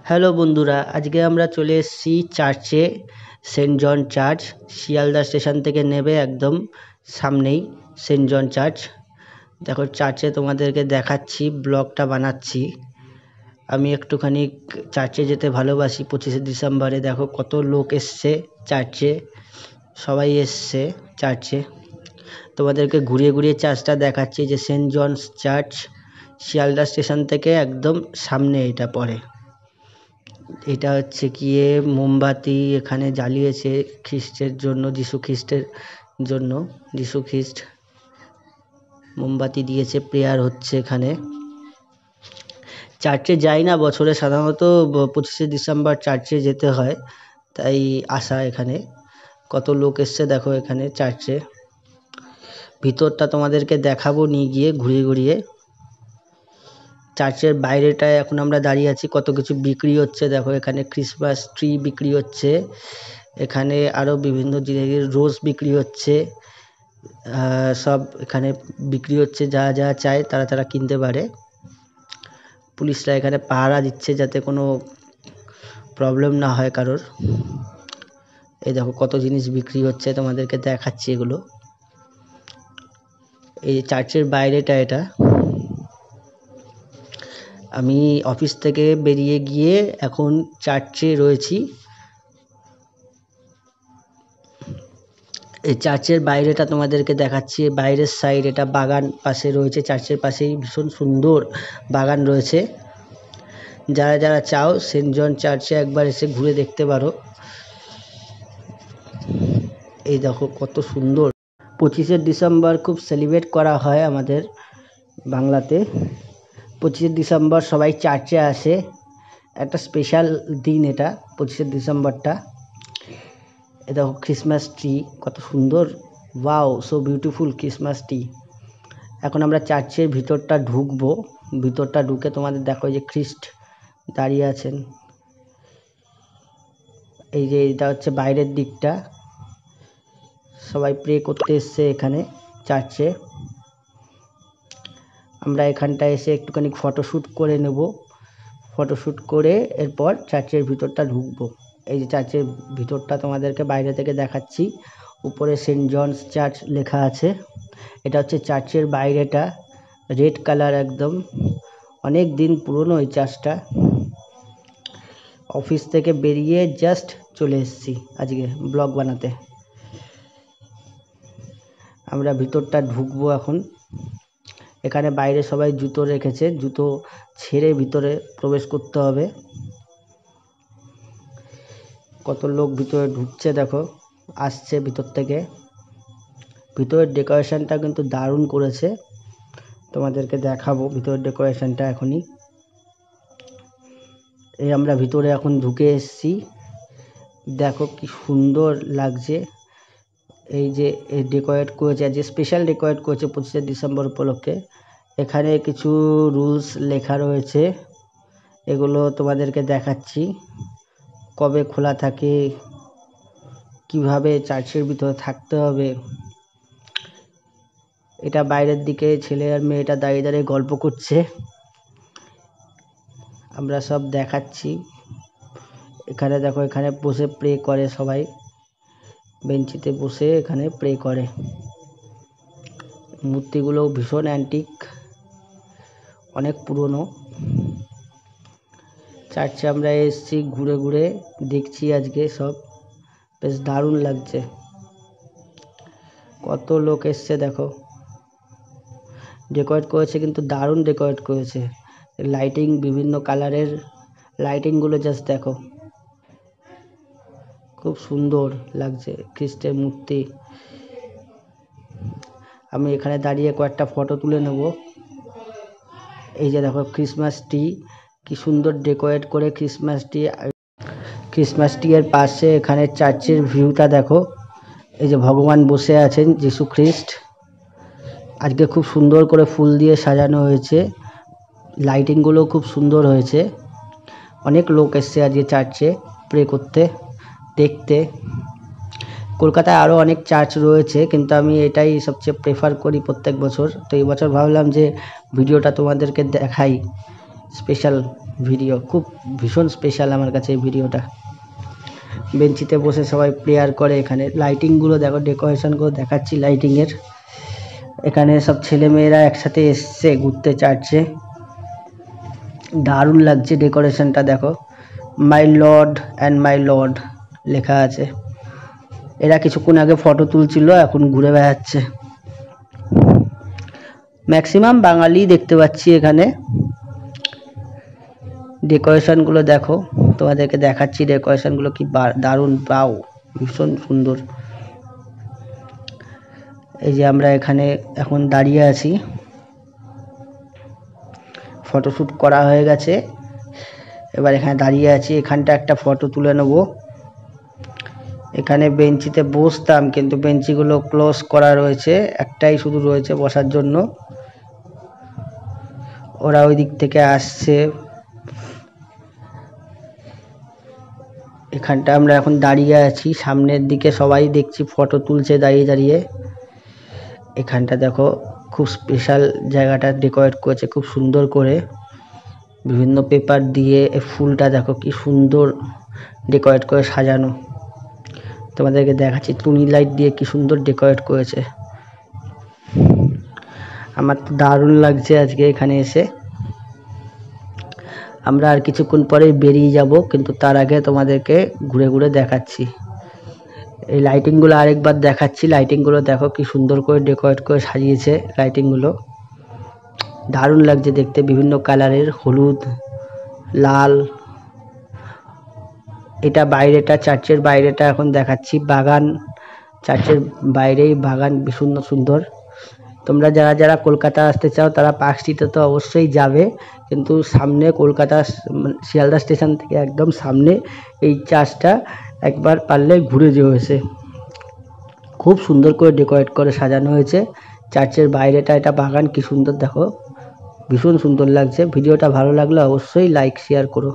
Hello বন্ধুরা, আজকে আমরা চলে এসেছি চার্চে, সেন্ট জন চার্চ। শিয়ালদা স্টেশন থেকে নেবে একদম সামনেই সেন্ট জন চার্চ। দেখো চার্চে তোমাদেরকে দেখাচ্ছি, ব্লগটা বানাচ্ছি। আমি একটুখানি চার্চে যেতে ভালোবাসি। 25শে ডিসেম্বরে দেখো কত লোক এসছে চার্চে, সবাই এসছে চার্চে। তোমাদেরকে ঘুরিয়ে ঘুরিয়ে চার্চটা দেখাচ্ছি যে saint John's church, Sealdah station থেকে একদম সামনে এটা পড়ে। এটা হচ্ছে গিয়ে মোমবাতি এখানে জ্বালিয়েছে খ্রিস্টের জন্য, যিশু খ্রিস্টের জন্য। যিশু খ্রিস্ট মোমবাতি দিয়েছে, প্রেয়ার হচ্ছে এখানে। চার্চে যাই না বছরে, সাধারণত 25শে ডিসেম্বর চার্চে যেতে হয়, তাই আসা এখানে। কত লোক এসছে দেখো এখানে চার্চে। ভিতরটা তোমাদেরকে দেখাবো নিয়ে গিয়ে ঘুরিয়ে ঘুরিয়ে। চার্চের বাইরেটায় এখন আমরা দাঁড়িয়ে আছি, কত কিছু বিক্রি হচ্ছে দেখো। এখানে ক্রিসমাস ট্রি বিক্রি হচ্ছে, এখানে আরও বিভিন্ন জিনিস, রোজ বিক্রি হচ্ছে, সব এখানে বিক্রি হচ্ছে। যা যা চায় তারা কিনতে পারে। পুলিশরা এখানে পাহারা দিচ্ছে যাতে কোনো প্রবলেম না হয় কারোর। এই দেখো কত জিনিস বিক্রি হচ্ছে, তোমাদেরকে দেখাচ্ছি এগুলো। এই চার্চের বাইরেটা এটা। আমি অফিস থেকে বেরিয়ে গিয়ে এখন চার্চে রয়েছি। এই চার্চের বাইরেটা তোমাদেরকে দেখাচ্ছি। বাইরের সাইড এটা বাগান পাশে রয়েছে, চার্চের পাশেই ভীষণ সুন্দর বাগান রয়েছে। যারা যারা চাও সেন্ট জন চার্চে একবার এসে ঘুরে দেখতে পারো। এই দেখো কত সুন্দর। 25শে ডিসেম্বর খুব সেলিব্রেট করা হয় আমাদের বাংলাতে। 25শে ডিসেম্বর সবাই চার্চে আসে, একটা স্পেশাল দিন এটা 25শে ডিসেম্বরটা। এ দেখো ক্রিসমাস ট্রি কত সুন্দর, wow so beautiful Christmas tree. এখন আমরা চার্চের ভিতরটা ঢুকবো। ভিতরটা ঢুকে তোমাদের দেখো যে খ্রিস্ট দাঁড়িয়ে আছেন। এই যে এটা হচ্ছে বাইরের দিকটা, সবাই প্রে করতে এসছে এখানে চার্চে। আমরা এখানটায় এসে একটুখানি ফটোশ্যুট করে নেব। ফটোশ্যুট করে এরপর চার্চের ভিতরটা ঢুকবো। এই যে চার্চের ভিতরটা তোমাদেরকে বাইরে থেকে দেখাচ্ছি। উপরে সেন্ট জনস চার্চ লেখা আছে। এটা হচ্ছে চার্চের বাইরেটা, রেড কালার একদম, অনেক দিন পুরনো এই চার্চটা। অফিস থেকে বেরিয়ে জাস্ট চলে এসেছি আজকে ব্লগ বানাতে। আমরা ভিতরটা ঢুকবো এখন। এখানে বাইরে সবাই জুতো রেখেছে, জুতো ছেড়ে ভিতরে প্রবেশ করতে হবে। কত লোক ভিতরে ঢুকছে দেখো, আসছে ভিতর থেকে। ভিতরের ডেকোরেশনটা কিন্তু দারুণ করেছে, তোমাদেরকে দেখাবো ভিতরের ডেকোরেশনটা এখনই। এই আমরা ভিতরে এখন ঢুকে এসেছি, দেখো কি সুন্দর লাগছে। এই যে ডেকোরেট করেছে, যে স্পেশাল ডেকোরেট করেছে 25শে ডিসেম্বর উপলক্ষে। এখানে কিছু রুলস লেখা রয়েছে, এগুলো তোমাদেরকে দেখাচ্ছি। কবে খোলা থাকে, কিভাবে চার্চের ভিতরে থাকতে হবে। এটা বাইরের দিকে ছেলে আর মেয়েটা দাঁড়িয়ে দাঁড়িয়ে গল্প করছে, আমরা সব দেখাচ্ছি। এখানে দেখো, এখানে বসে প্রে করে সবাই, বেঞ্চিতে বসে এখানে প্রে করে। মূর্তিগুলো ভীষণ অ্যান্টিক, অনেক পুরনো। চার্চে আমরা এসেছি, ঘুরে ঘুরে দেখছি আজকে সব, বেশ দারুণ লাগছে। কত লোক এসছে দেখো, ডেকোরেট করেছে কিন্তু দারুণ ডেকোরেট করেছে। লাইটিং, বিভিন্ন কালারের লাইটিংগুলো জাস্ট দেখো, খুব সুন্দর লাগছে খ্রিস্টের মূর্তি। আমি এখানে দাঁড়িয়ে কয়েকটা ফটো তুলে নেব। এই যে দেখো ক্রিসমাস ট্রি, কি সুন্দর ডেকোরেট করে ক্রিসমাস ট্রি। ক্রিসমাস ট্রি এর পাশে এখানে চার্চের ভিউটা দেখো। এই যে ভগবান বসে আছেন, যিশু খ্রিস্ট। আজকে খুব সুন্দর করে ফুল দিয়ে সাজানো হয়েছে, লাইটিংগুলো খুব সুন্দর হয়েছে। অনেক লোক এসছে আজকে চার্চে প্রে করতে, দেখতে। কলকাতায় আরও অনেক চার্চ রয়েছে, কিন্তু আমি এটাই সবচেয়ে প্রেফার করি প্রত্যেক বছর। তো এই বছর ভাবলাম যে ভিডিওটা তোমাদেরকে দেখাই স্পেশাল ভিডিও, খুব ভীষণ স্পেশাল আমার কাছে এই ভিডিওটা। বেঞ্চিতে বসে সবাই প্রেয়ার করে। এখানে লাইটিংগুলো দেখো, ডেকোরেশনগুলো দেখাচ্ছি লাইটিংয়ের। এখানে সব ছেলেমেয়েরা একসাথে এসছে ঘুরতে চার্চে, দারুণ লাগছে ডেকোরেশনটা দেখো। My lord and my lord লেখা আছে। এরা কিছুক্ষণ আগে ফটো তুলছিল, এখন ঘুরে বেড়াচ্ছে। ম্যাক্সিমাম বাঙালি দেখতে পাচ্ছি এখানে। ডেকোরেশনগুলো দেখো, তোমাদেরকে দেখাচ্ছি ডেকোরেশনগুলো কি দারুণ, পাও ভীষণ সুন্দর। এই যে আমরা এখানে এখন দাঁড়িয়ে আছি, ফটোশ্যুট করা হয়ে গেছে, এবার এখানে দাঁড়িয়ে আছি। এখানটা একটা ফটো তুলে নেব। এখানে বেঞ্চিতে বসতাম, কিন্তু বেঞ্চিগুলো ক্লোজ করা রয়েছে, একটাই শুধু রয়েছে বসার জন্য। ওরা ওই দিক থেকে আসছে। এখানটা আমরা এখন দাঁড়িয়ে আছি, সামনের দিকে সবাই দেখছি ফটো তুলছে দাঁড়িয়ে দাঁড়িয়ে। এখানটা দেখো খুব স্পেশাল জায়গাটা ডেকোরেট করেছে খুব সুন্দর করে, বিভিন্ন পেপার দিয়ে। ফুলটা দেখো কি সুন্দর ডেকোরেট করে সাজানো। তোমাদেরকে দেখাচ্ছি টুনি লাইট দিয়ে কি সুন্দর ডেকোরেট করেছে। আমার তো দারুণ লাগছে আজকে এখানে এসে। আমরা আর কিছুক্ষণ পরেই বেরিয়ে যাব, কিন্তু তার আগে তোমাদেরকে ঘুরে ঘুরে দেখাচ্ছি। এই লাইটিংগুলো আরেকবার দেখাচ্ছি। লাইটিংগুলো দেখো কি সুন্দর করে ডেকোরেট করে সাজিয়েছে লাইটিংগুলো, দারুণ লাগছে দেখতে। বিভিন্ন কালারের, হলুদ, লাল। এটা বাইরেটা, চার্চের বাইরেটা এখন দেখাচ্ছি। বাগান, চার্চের বাইরেই বাগান সুন্দর সুন্দর। তোমরা যারা যারা কলকাতা আসতে চাও তারা পার্ক স্ট্রিটে তো অবশ্যই যাবে, কিন্তু সামনে কলকাতা শিয়ালদা স্টেশন থেকে একদম সামনে এই চার্চটা একবার পারলে ঘুরে যেও এসে। খুব সুন্দর করে ডেকোরেট করে সাজানো হয়েছে চার্চের বাইরেটা। এটা বাগান কি সুন্দর দেখো, ভীষণ সুন্দর লাগছে। ভিডিওটা ভালো লাগলে অবশ্যই লাইক শেয়ার করো।